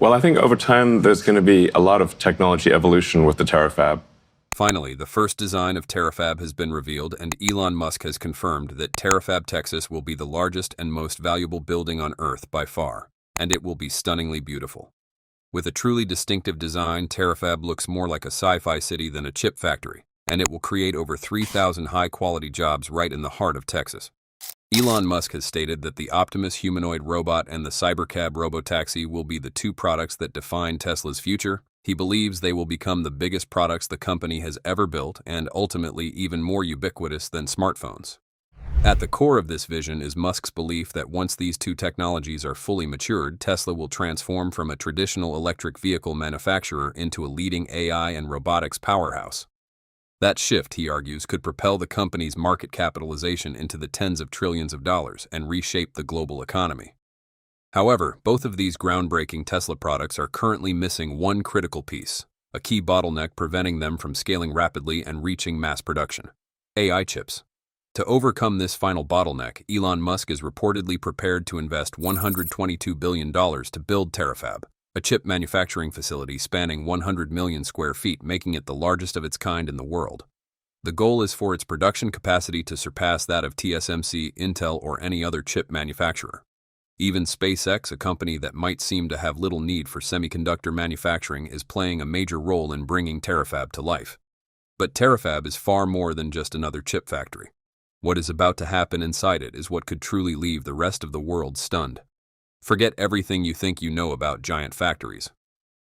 Well, I think over time there's going to be a lot of technology evolution with the Terafab. Finally, the first design of Terrafab has been revealed, and Elon Musk has confirmed that Terrafab, Texas will be the largest and most valuable building on Earth by far, and it will be stunningly beautiful. With a truly distinctive design, Terrafab looks more like a sci-fi city than a chip factory, and it will create over 3,000 high-quality jobs right in the heart of Texas. Elon Musk has stated that the Optimus humanoid robot and the cybercab Robotaxi will be the two products that define Tesla's future. He believes they will become the biggest products the company has ever built and ultimately even more ubiquitous than smartphones. At the core of this vision is Musk's belief that once these two technologies are fully matured, Tesla will transform from a traditional electric vehicle manufacturer into a leading AI and robotics powerhouse. That shift, he argues, could propel the company's market capitalization into the tens of trillions of dollars and reshape the global economy. However, both of these groundbreaking Tesla products are currently missing one critical piece, a key bottleneck preventing them from scaling rapidly and reaching mass production: AI chips. To overcome this final bottleneck, Elon Musk is reportedly prepared to invest $122 billion to build Terrafab, a chip manufacturing facility spanning 100 million square feet, making it the largest of its kind in the world. The goal is for its production capacity to surpass that of TSMC, Intel, or any other chip manufacturer. Even SpaceX, a company that might seem to have little need for semiconductor manufacturing, is playing a major role in bringing Terrafab to life. But Terrafab is far more than just another chip factory. What is about to happen inside it is what could truly leave the rest of the world stunned. Forget everything you think you know about giant factories.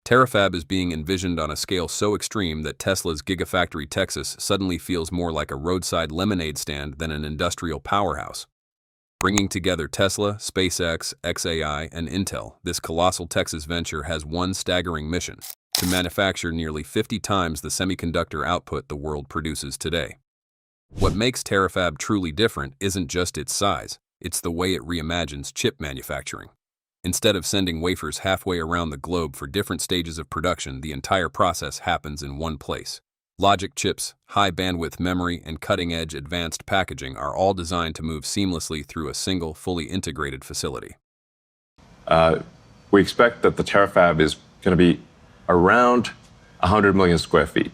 Terrafab is being envisioned on a scale so extreme that Tesla's Gigafactory Texas suddenly feels more like a roadside lemonade stand than an industrial powerhouse. Bringing together Tesla, SpaceX, xAI, and Intel, this colossal Texas venture has one staggering mission: to manufacture nearly 50 times the semiconductor output the world produces today. What makes Terrafab truly different isn't just its size, it's the way it reimagines chip manufacturing. Instead of sending wafers halfway around the globe for different stages of production, the entire process happens in one place. Logic chips, high-bandwidth memory, and cutting-edge advanced packaging are all designed to move seamlessly through a single, fully integrated facility. We expect that the Terafab is going to be around 100 million square feet,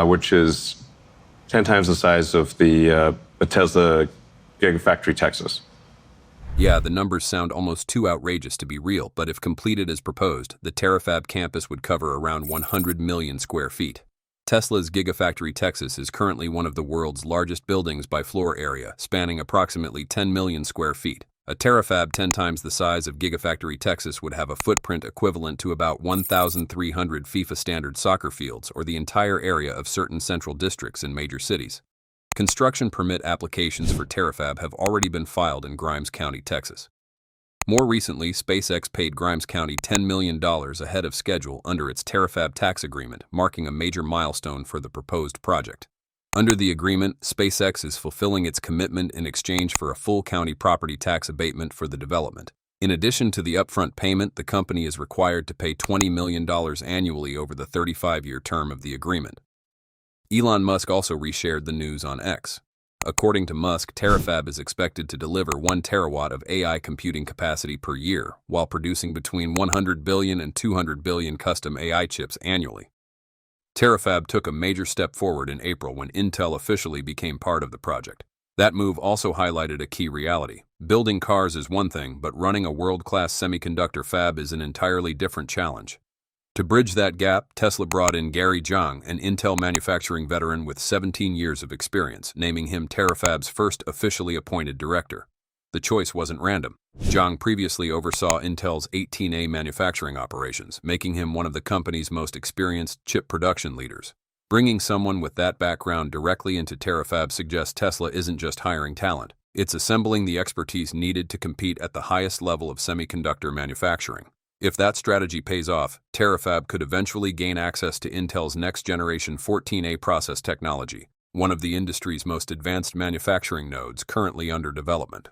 which is 10 times the size of the Tesla Gigafactory Texas. Yeah, the numbers sound almost too outrageous to be real, but if completed as proposed, the Terrafab campus would cover around 100 million square feet. Tesla's Gigafactory Texas is currently one of the world's largest buildings by floor area, spanning approximately 10 million square feet. A Terrafab 10 times the size of Gigafactory Texas would have a footprint equivalent to about 1,300 FIFA standard soccer fields or the entire area of certain central districts in major cities. Construction permit applications for Terrafab have already been filed in Grimes County, Texas. More recently, SpaceX paid Grimes County $10 million ahead of schedule under its Terrafab tax agreement, marking a major milestone for the proposed project. Under the agreement, SpaceX is fulfilling its commitment in exchange for a full county property tax abatement for the development. In addition to the upfront payment, the company is required to pay $20 million annually over the 35-year term of the agreement. Elon Musk also reshared the news on X. According to Musk, Terrafab is expected to deliver 1 terawatt of AI computing capacity per year, while producing between 100 billion and 200 billion custom AI chips annually. Terrafab took a major step forward in April when Intel officially became part of the project. That move also highlighted a key reality. Building cars is one thing, but running a world-class semiconductor fab is an entirely different challenge. To bridge that gap, Tesla brought in Gary Zhang, an Intel manufacturing veteran with 17 years of experience, naming him Terrafab's first officially appointed director. The choice wasn't random. Zhang previously oversaw Intel's 18A manufacturing operations, making him one of the company's most experienced chip production leaders. Bringing someone with that background directly into Terrafab suggests Tesla isn't just hiring talent, it's assembling the expertise needed to compete at the highest level of semiconductor manufacturing. If that strategy pays off, Terrafab could eventually gain access to Intel's next-generation 14A process technology, one of the industry's most advanced manufacturing nodes currently under development.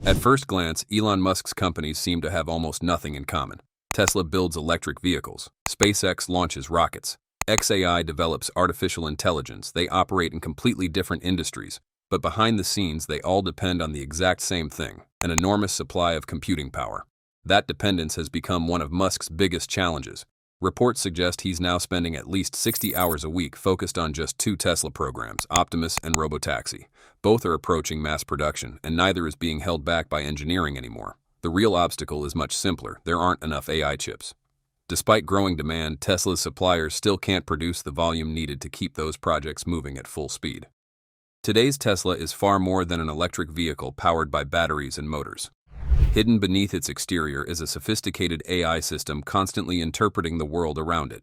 At first glance, Elon Musk's companies seem to have almost nothing in common. Tesla builds electric vehicles. SpaceX launches rockets. xAI develops artificial intelligence. They operate in completely different industries, but behind the scenes they all depend on the exact same thing: an enormous supply of computing power. That dependence has become one of Musk's biggest challenges. Reports suggest he's now spending at least 60 hours a week focused on just two Tesla programs, Optimus and Robotaxi. Both are approaching mass production, and neither is being held back by engineering anymore. The real obstacle is much simpler. There aren't enough AI chips. Despite growing demand, Tesla's suppliers still can't produce the volume needed to keep those projects moving at full speed. Today's Tesla is far more than an electric vehicle powered by batteries and motors. Hidden beneath its exterior is a sophisticated AI system constantly interpreting the world around it.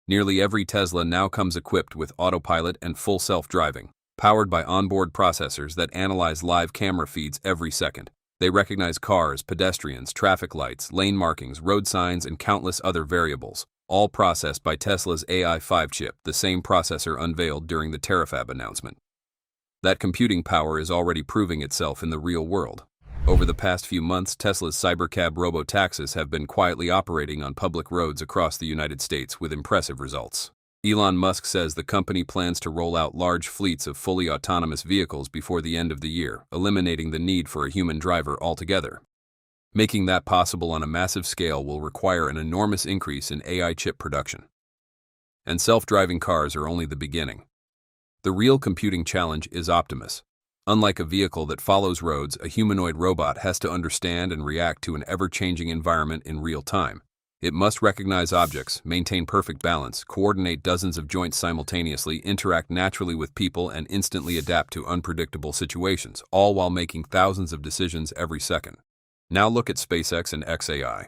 Nearly every Tesla now comes equipped with autopilot and full self-driving, powered by onboard processors that analyze live camera feeds every second. They recognize cars, pedestrians, traffic lights, lane markings, road signs, and countless other variables, all processed by Tesla's AI-5 chip, the same processor unveiled during the Terrafab announcement. That computing power is already proving itself in the real world. Over the past few months, Tesla's cybercab robotaxis have been quietly operating on public roads across the United States with impressive results. Elon Musk says the company plans to roll out large fleets of fully autonomous vehicles before the end of the year, eliminating the need for a human driver altogether. Making that possible on a massive scale will require an enormous increase in AI chip production. And self-driving cars are only the beginning. The real computing challenge is Optimus. Unlike a vehicle that follows roads, a humanoid robot has to understand and react to an ever-changing environment in real time. It must recognize objects, maintain perfect balance, coordinate dozens of joints simultaneously, interact naturally with people, and instantly adapt to unpredictable situations, all while making thousands of decisions every second. Now look at SpaceX and xAI.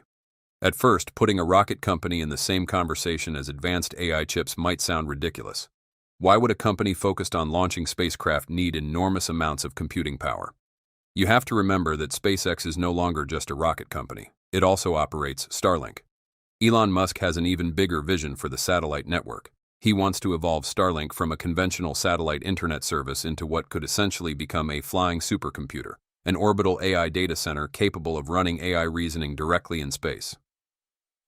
At first, putting a rocket company in the same conversation as advanced AI chips might sound ridiculous. Why would a company focused on launching spacecraft need enormous amounts of computing power? You have to remember that SpaceX is no longer just a rocket company. It also operates Starlink. Elon Musk has an even bigger vision for the satellite network. He wants to evolve Starlink from a conventional satellite internet service into what could essentially become a flying supercomputer, an orbital AI data center capable of running AI reasoning directly in space.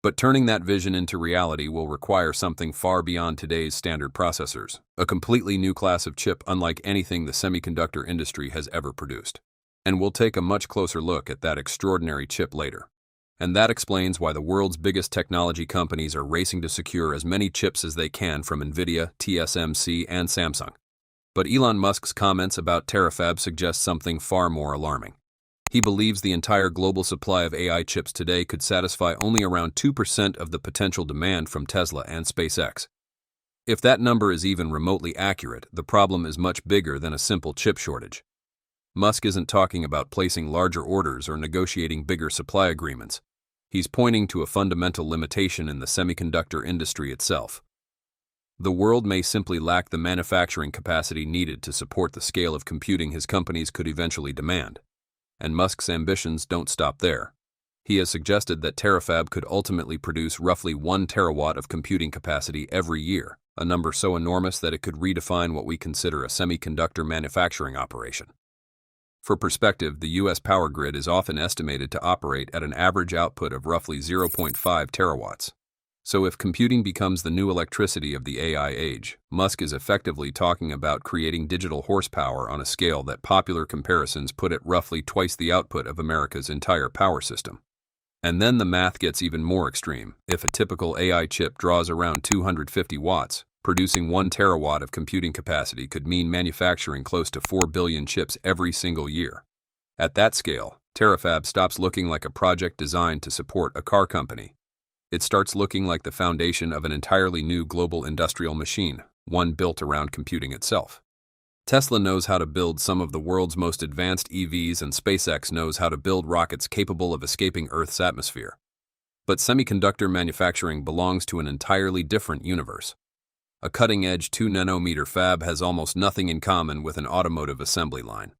But turning that vision into reality will require something far beyond today's standard processors, a completely new class of chip unlike anything the semiconductor industry has ever produced. And we'll take a much closer look at that extraordinary chip later. And that explains why the world's biggest technology companies are racing to secure as many chips as they can from NVIDIA, TSMC, and Samsung. But Elon Musk's comments about Terafab suggest something far more alarming. He believes the entire global supply of AI chips today could satisfy only around 2% of the potential demand from Tesla and SpaceX. If that number is even remotely accurate, the problem is much bigger than a simple chip shortage. Musk isn't talking about placing larger orders or negotiating bigger supply agreements. He's pointing to a fundamental limitation in the semiconductor industry itself. The world may simply lack the manufacturing capacity needed to support the scale of computing his companies could eventually demand. And Musk's ambitions don't stop there. He has suggested that Terrafab could ultimately produce roughly 1 terawatt of computing capacity every year, a number so enormous that it could redefine what we consider a semiconductor manufacturing operation. For perspective, the U.S. power grid is often estimated to operate at an average output of roughly 0.5 terawatts. So if computing becomes the new electricity of the AI age, Musk is effectively talking about creating digital horsepower on a scale that popular comparisons put at roughly twice the output of America's entire power system. And then the math gets even more extreme. If a typical AI chip draws around 250 watts, producing 1 terawatt of computing capacity could mean manufacturing close to 4 billion chips every single year. At that scale, Terrafab stops looking like a project designed to support a car company. It starts looking like the foundation of an entirely new global industrial machine, one built around computing itself. Tesla knows how to build some of the world's most advanced EVs, and SpaceX knows how to build rockets capable of escaping Earth's atmosphere. But semiconductor manufacturing belongs to an entirely different universe. A cutting-edge 2-nanometer fab has almost nothing in common with an automotive assembly line.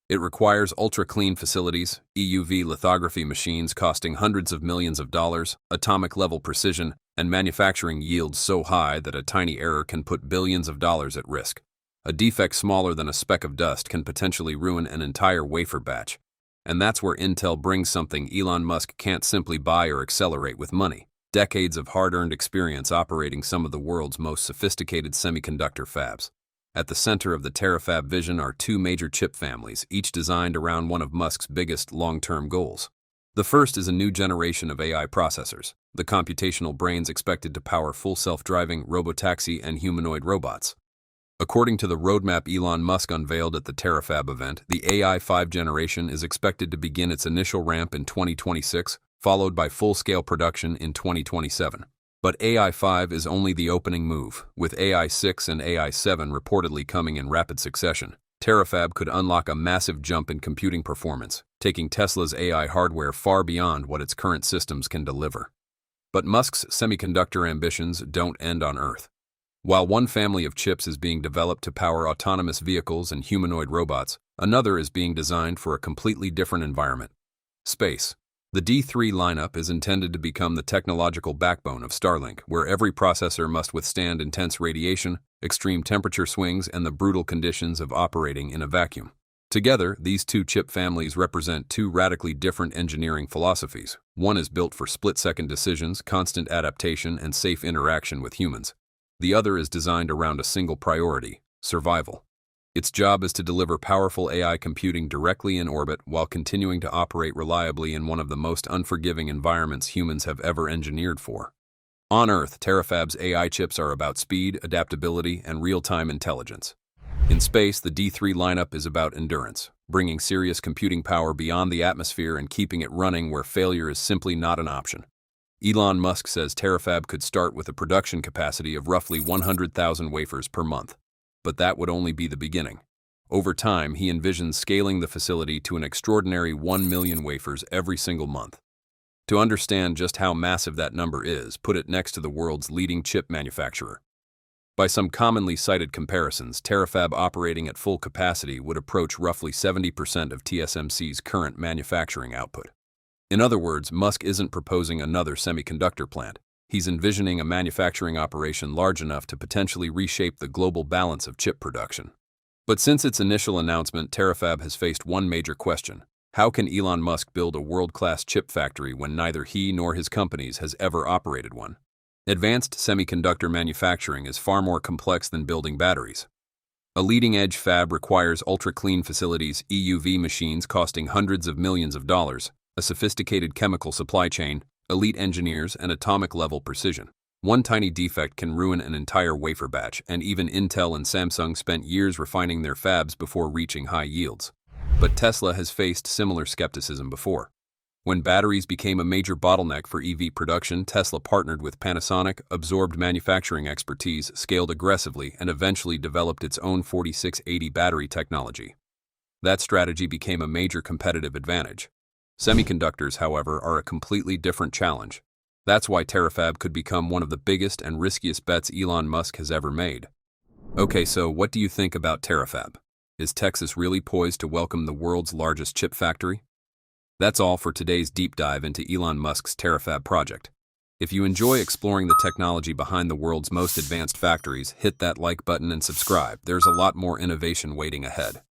It requires ultra-clean facilities, EUV lithography machines costing hundreds of millions of dollars, atomic-level precision, and manufacturing yields so high that a tiny error can put billions of dollars at risk. A defect smaller than a speck of dust can potentially ruin an entire wafer batch. And that's where Intel brings something Elon Musk can't simply buy or accelerate with money: decades of hard-earned experience operating some of the world's most sophisticated semiconductor fabs. At the center of the Terrafab vision are 2 major chip families, each designed around one of Musk's biggest long-term goals: The first is a new generation of AI processors, the computational brains expected to power full self-driving, robotaxi, and humanoid robots. According to the roadmap Elon Musk unveiled at the Terrafab event, the AI-5 generation is expected to begin its initial ramp in 2026, followed by full-scale production in 2027. But AI-5 is only the opening move, with AI-6 and AI-7 reportedly coming in rapid succession. Terrafab could unlock a massive jump in computing performance, taking Tesla's AI hardware far beyond what its current systems can deliver. But Musk's semiconductor ambitions don't end on Earth. While one family of chips is being developed to power autonomous vehicles and humanoid robots, another is being designed for a completely different environment: space. The D3 lineup is intended to become the technological backbone of Starlink, where every processor must withstand intense radiation, extreme temperature swings, and the brutal conditions of operating in a vacuum. Together, these two chip families represent two radically different engineering philosophies. One is built for split-second decisions, constant adaptation, and safe interaction with humans. The other is designed around a single priority: survival. Its job is to deliver powerful AI computing directly in orbit while continuing to operate reliably in one of the most unforgiving environments humans have ever engineered for. On Earth, Terrafab's AI chips are about speed, adaptability, and real-time intelligence. In space, the D3 lineup is about endurance, bringing serious computing power beyond the atmosphere and keeping it running where failure is simply not an option. Elon Musk says Terrafab could start with a production capacity of roughly 100,000 wafers per month. But that would only be the beginning. Over time, he envisions scaling the facility to an extraordinary 1 million wafers every single month. To understand just how massive that number is, put it next to the world's leading chip manufacturer. By some commonly cited comparisons, Terrafab operating at full capacity would approach roughly 70% of TSMC's current manufacturing output. In other words, Musk isn't proposing another semiconductor plant. He's envisioning a manufacturing operation large enough to potentially reshape the global balance of chip production. But since its initial announcement, Terrafab has faced one major question: how can Elon Musk build a world-class chip factory when neither he nor his companies has ever operated one? Advanced semiconductor manufacturing is far more complex than building batteries. A leading-edge fab requires ultra-clean facilities, EUV machines costing hundreds of millions of dollars, a sophisticated chemical supply chain, elite engineers, and atomic-level precision. One tiny defect can ruin an entire wafer batch, and even Intel and Samsung spent years refining their fabs before reaching high yields. But Tesla has faced similar skepticism before. When batteries became a major bottleneck for EV production, Tesla partnered with Panasonic, absorbed manufacturing expertise, scaled aggressively, and eventually developed its own 4680 battery technology. That strategy became a major competitive advantage. Semiconductors, however, are a completely different challenge. That's why Terrafab could become one of the biggest and riskiest bets Elon Musk has ever made. Okay, so what do you think about Terrafab? Is Texas really poised to welcome the world's largest chip factory? That's all for today's deep dive into Elon Musk's Terrafab project. If you enjoy exploring the technology behind the world's most advanced factories, hit that like button and subscribe. There's a lot more innovation waiting ahead.